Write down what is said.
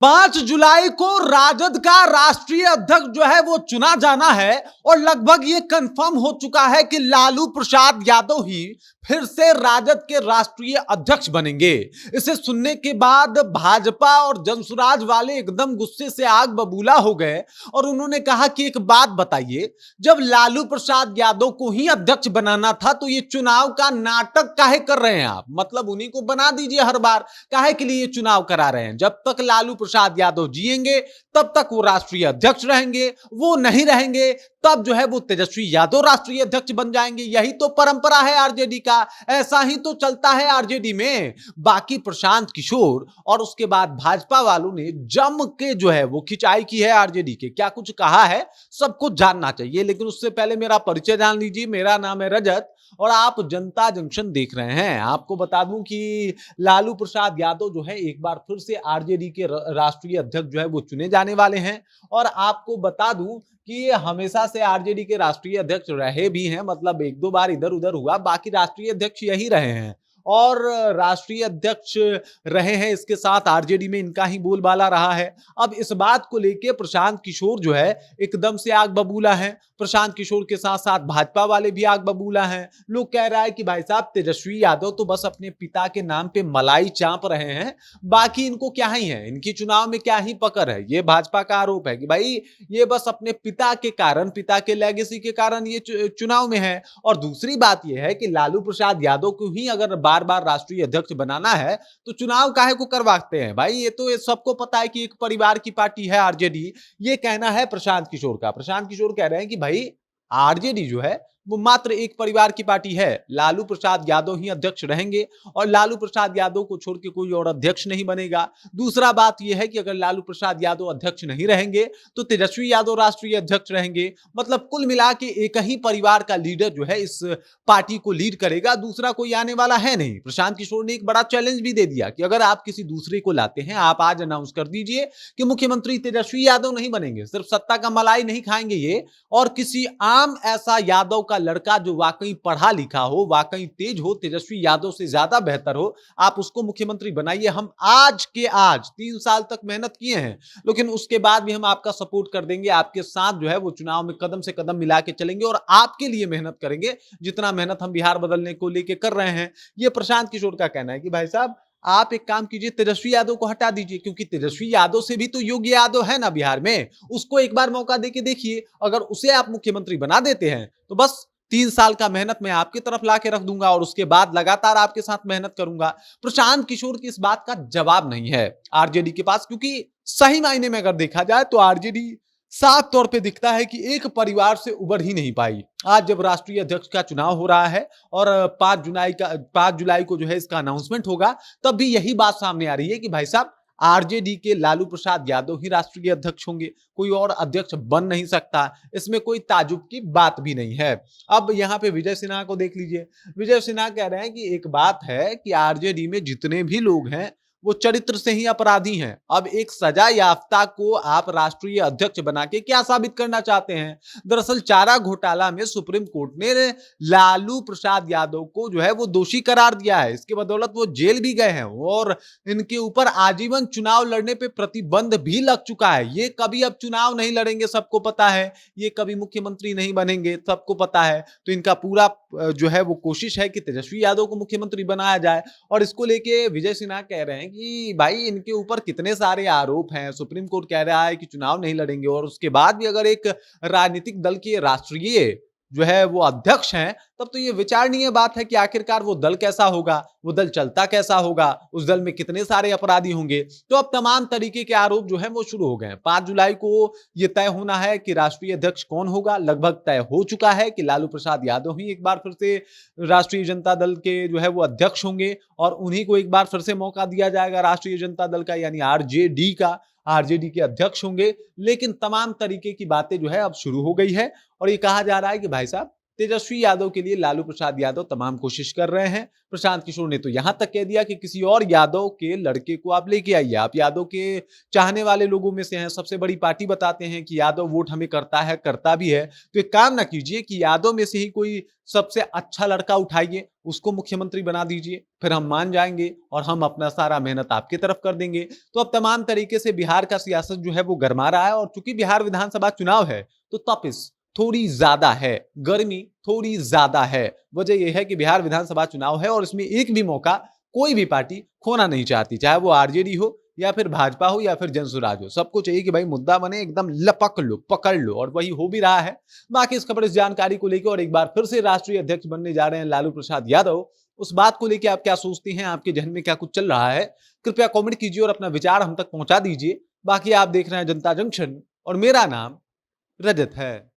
5 जुलाई को राजद का राष्ट्रीय अध्यक्ष जो है वो चुना जाना है और लगभग ये कंफर्म हो चुका है कि लालू प्रसाद यादव ही फिर से राजद के राष्ट्रीय अध्यक्ष बनेंगे। इसे सुनने के बाद भाजपा और जनसुराज वाले एकदम गुस्से से आग बबूला हो गए और उन्होंने कहा कि एक बात बताइए, जब लालू प्रसाद यादव को ही अध्यक्ष बनाना था तो ये चुनाव का नाटक काहे कर रहे हैं आप? मतलब उन्हीं को बना दीजिए हर बार, काहे के लिए ये चुनाव करा रहे हैं? जब तक लालू प्रसाद यादव जिएंगे तब तक वो राष्ट्रीय अध्यक्ष रहेंगे, वो नहीं रहेंगे तब जो है वो तेजस्वी यादव राष्ट्रीय अध्यक्ष बन जाएंगे। यही तो परंपरा है आरजेडी का, ऐसा ही तो चलता है आरजेडी में। बाकी प्रशांत किशोर और उसके बाद भाजपा वालों ने जम के जो है वो खिंचाई की है आरजेडी के, क्या कुछ कहा है सबको जानना चाहिए। लेकिन उससे पहले मेरा परिचय जान लीजिए। मेरा नाम है रजत और आप जनता जंक्शन देख रहे हैं। आपको बता दूं कि लालू प्रसाद यादव जो है एक बार फिर से आरजेडी के राष्ट्रीय अध्यक्ष जो है वो चुने जाने वाले हैं। और आपको बता दूं कि ये हमेशा से आरजेडी के राष्ट्रीय अध्यक्ष रहे भी हैं, मतलब एक दो बार इधर उधर हुआ, बाकी राष्ट्रीय अध्यक्ष यही रहे हैं और राष्ट्रीय अध्यक्ष रहे हैं। इसके साथ आरजेडी में इनका ही बोलबाला रहा है। अब इस बात को लेके प्रशांत किशोर जो है एकदम से आग बबूला है। प्रशांत किशोर के साथ साथ भाजपा वाले भी आग बबूला हैं। लोग कह रहा है कि भाई साहब तेजस्वी यादव तो बस अपने पिता के नाम पे मलाई चाप रहे हैं, बाकी इनको क्या ही है, इनकी चुनाव में क्या ही पकड़ है। ये भाजपा का आरोप है कि भाई ये बस अपने पिता के कारण, पिता के लेगेसी के कारण ये चुनाव में है। और दूसरी बात यह है कि लालू प्रसाद यादव को ही अगर बार बार राष्ट्रीय अध्यक्ष बनाना है तो चुनाव काहे को करवाते हैं भाई? ये तो सबको पता है कि एक परिवार की पार्टी है आरजेडी। ये कहना है प्रशांत किशोर का। प्रशांत किशोर कह रहे हैं कि भाई आरजेडी जो है वो मात्र एक परिवार की पार्टी है, लालू प्रसाद यादव ही अध्यक्ष रहेंगे और लालू प्रसाद यादव को छोड़ के कोई और अध्यक्ष नहीं बनेगा। दूसरा बात यह है कि अगर लालू प्रसाद यादव अध्यक्ष नहीं रहेंगे तो तेजस्वी यादव राष्ट्रीय अध्यक्ष रहेंगे। मतलब कुल मिला के एक ही परिवार का लीडर जो है इस पार्टी को लीड करेगा, दूसरा कोई आने वाला है नहीं। प्रशांत किशोर ने एक बड़ा चैलेंज भी दे दिया कि अगर आप किसी दूसरे को लाते हैं, आप आज अनाउंस कर दीजिए कि मुख्यमंत्री तेजस्वी यादव नहीं बनेंगे, सिर्फ सत्ता का मलाई नहीं खाएंगे ये, और किसी आम ऐसा यादव का लड़का जो वाकई पढ़ा लिखा हो, वाकई तेज हो, तेजस्वी यादव से ज्यादा बेहतर हो, आप उसको मुख्यमंत्री बनाइए। हम आज के आज 3 साल तक मेहनत किए हैं, लेकिन उसके बाद भी हम आपका सपोर्ट कर देंगे, आपके साथ जो है वो चुनाव में कदम से कदम मिला के चलेंगे और आपके लिए मेहनत करेंगे जितना मेहनत हम बिहार बदलने को लेके कर रहे हैं। ये प्रशांत किशोर का कहना है कि भाई साहब आप एक काम कीजिए, तेजस्वी यादव को हटा दीजिए, क्योंकि तेजस्वी यादव से भी तो योगी यादव है ना बिहार में, उसको एक बार मौका देके देखिए। अगर उसे आप मुख्यमंत्री बना देते हैं तो बस 3 साल का मेहनत मैं आपकी तरफ ला के रख दूंगा और उसके बाद लगातार आपके साथ मेहनत करूंगा। प्रशांत किशोर की इस बात का जवाब नहीं है आरजेडी के पास, क्योंकि सही मायने में अगर देखा जाए तो आरजेडी साफ तौर पे दिखता है कि एक परिवार से उबर ही नहीं पाई। आज जब राष्ट्रीय अध्यक्ष का चुनाव हो रहा है और 5 जुलाई को जो है इसका अनाउंसमेंट होगा, तब भी यही बात सामने आ रही है कि भाई साहब आरजेडी के लालू प्रसाद यादव ही राष्ट्रीय अध्यक्ष होंगे, कोई और अध्यक्ष बन नहीं सकता। इसमें कोई ताजुब की बात भी नहीं है। अब यहाँ पे विजय सिन्हा को देख लीजिए। विजय सिन्हा कह रहे हैं कि एक बात है कि आरजेडी में जितने भी लोग हैं वो चरित्र से ही अपराधी हैं। अब एक सजा याफ्ता को आप राष्ट्रीय अध्यक्ष बना के क्या साबित करना चाहते हैं? दरअसल चारा घोटाला में सुप्रीम कोर्ट ने लालू प्रसाद यादव को जो है वो दोषी करार दिया है। इसके बदौलत वो जेल भी गए हैं और इनके ऊपर आजीवन चुनाव लड़ने पे प्रतिबंध भी लग चुका है। ये कभी अब चुनाव नहीं लड़ेंगे, सबको पता है। ये कभी मुख्यमंत्री नहीं बनेंगे, सबको पता है। तो इनका पूरा जो है वो कोशिश है कि तेजस्वी यादव को मुख्यमंत्री बनाया जाए। और इसको लेके विजय सिन्हा कह रहे हैं कि भाई इनके ऊपर कितने सारे आरोप हैं, सुप्रीम कोर्ट कह रहा है कि चुनाव नहीं लड़ेंगे और उसके बाद भी अगर एक राजनीतिक दल के राष्ट्रीय जो है वो अध्यक्ष हैं, तब तो ये विचारणीय बात है कि आखिरकार वो दल कैसा होगा, वो दल चलता कैसा होगा, उस दल में कितने सारे अपराधी होंगे। तो अब तमाम तरीके के आरोप जो है वो शुरू हो गए। 5 जुलाई को ये तय होना है कि राष्ट्रीय अध्यक्ष कौन होगा। लगभग तय हो चुका है कि लालू प्रसाद यादव ही एक बार फिर से राष्ट्रीय जनता दल के जो है वो अध्यक्ष होंगे और उन्हीं को एक बार फिर से मौका दिया जाएगा राष्ट्रीय जनता दल का, यानी आरजेडी का, आरजेडी के अध्यक्ष होंगे। लेकिन तमाम तरीके की बातें जो है अब शुरू हो गई है और ये कहा जा रहा है कि भाई साहब तेजस्वी यादव के लिए लालू प्रसाद यादव तमाम कोशिश कर रहे हैं। प्रशांत किशोर ने तो यहां तक कह दिया कि किसी और यादव के लड़के को आप लेके आइए, आप यादव के चाहने वाले लोगों में से हैं, सबसे बड़ी पार्टी बताते हैं कि यादव वोट हमें करता है, करता भी है, तो एक काम ना कीजिए कि यादव में से ही कोई सबसे अच्छा लड़का उठाइए, उसको मुख्यमंत्री बना दीजिए, फिर हम मान जाएंगे और हम अपना सारा मेहनत आपकी तरफ कर देंगे। तो अब तमाम तरीके से बिहार का सियासत जो है वो गरमा रहा है, और चूंकि बिहार विधानसभा चुनाव है तो तपिश थोड़ी ज्यादा है, गर्मी थोड़ी ज्यादा है। वजह यह है कि बिहार विधानसभा चुनाव है और इसमें एक भी मौका कोई भी पार्टी खोना नहीं चाहती, चाहे वो आरजेडी हो या फिर भाजपा हो या फिर जनसुराज हो। सबको चाहिए कि भाई मुद्दा बने, एकदम लपक लो, पकड़ लो, और वही हो भी रहा है। बाकी इस खबर, इस जानकारी को लेकर और एक बार फिर से राष्ट्रीय अध्यक्ष बनने जा रहे हैं लालू प्रसाद यादव, उस बात को लेकर आप क्या सोचते हैं, आपके जहन में क्या कुछ चल रहा है, कृपया कमेंट कीजिए और अपना विचार हम तक पहुंचा दीजिए। बाकी आप देख रहे हैं जनता जंक्शन और मेरा नाम रजत है।